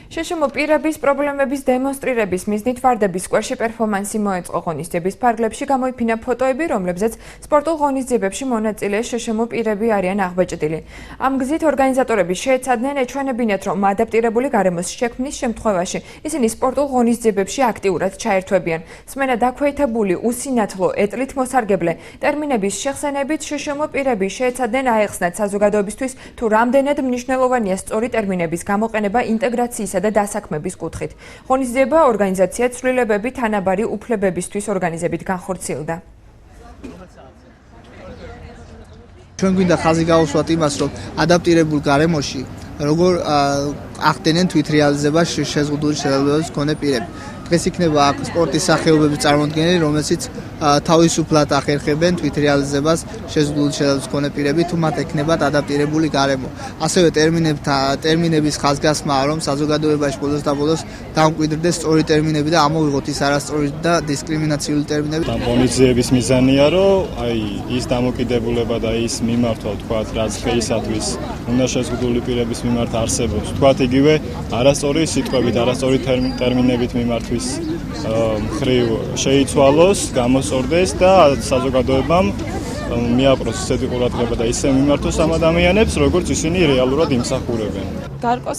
შეშმო პირების პრობლემების დემონსტრირების მიზნით ვარდების სკვერში პერფორმანსი მოეწყო ღონისძიების ფარგლებში გამოიფინა ფოტოები, რომლებზეც სპორტულ ღონისძიებებში მონაწილე შეშმო პირები არიან აღბეჭდილი. ამ გზით ორგანიზატორები შეეცადნენ ეჩვენებინათ, რომ ადაპტირებული გარემოს შექმნის შემთხვევაში ისინი სპორტულ ღონისძიებებში აქტიურად ჩაერთვებიან. სმენა დაქვეითებული, უსინათლო, ეტლით მოსარგებლე ტერმინების შეხსენებით შეშმო პირები შეეცადნენ აეხსნათ საზოგადოებისთვის თუ რამდენად მნიშვნელოვანია სწორი ტერმინების გამოყენება ინტეგრაციის და დასაქმების კუთხით. ღონისძიება ორგანიზაცია ცვლილებები თანაბარი უფლებებისთვის ორგანიზებით განხორციელდა. ჩვენ გვინდა ხაზი გავუსვათ იმას, რომ ადაპტირებულ გარემოში როგორ ახდენენ თვითრეალიზებას შეზღუდული შეხედულების მქონე პირები. დღეს იქნება აქ სპორტის სახეობების წარმოდგენილი, რომელშიც თავისუფლად ახერხებენ თვითრეალიზებას შეზღუდული შეხედულების მქონე პირები, თუ მათ ექნებათ ადაპტირებული გარემო. ასევე ტერმინების ხაზგასმაა, რომ საზოგადოებაში ბოლოს და ბოლოს დამკვიდრდეს სწორი ტერმინები და ამოვიღოთ ის არასწორი და დისკრიმინაციული ტერმინები. ღონისძიების მიზანია, რომ ის დამოკიდებულება და ის მიმართვა, თქვათ, რაც დღეისათვის უნდა შეზღუდული პირების მიმართ არსებობს, თქვათ, იგივე არასწორი სიტყვებით, არასწორი ტერმინებით მიმართვის მხრივ შეიცვალოს, გამოსწორდეს და საზოგადოებამ მიაპყროს ისეთი ყურადღება და ისე მიმართოს ამ ადამიანებს, როგორც ისინი რეალურად იმსახურებენ.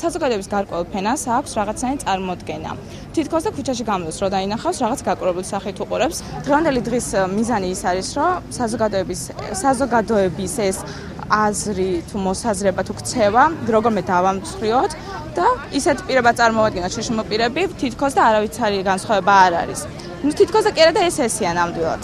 საზოგადოების გარკვეულ ფენას აქვს რაღაცნაირი წარმოდგენა. თითქოს და ქუჩაში გამოსვლას რო დაინახავს, რაღაც გაკურებულ სახით უყურებს. დღევანდელი დღის მიზანი ის არის, რომ საზოგადოების ეს აზრი თუ მოსაზრება თუ ქცევა როგორმე დავამცხრიოთ და ისეთ პირებად წარმოვადგინოთ შეშმო პირები, თითქოს და არავითარი განსხვავება არ არის. თითქოს და კი არა და ეს ესეა ნამდვილად.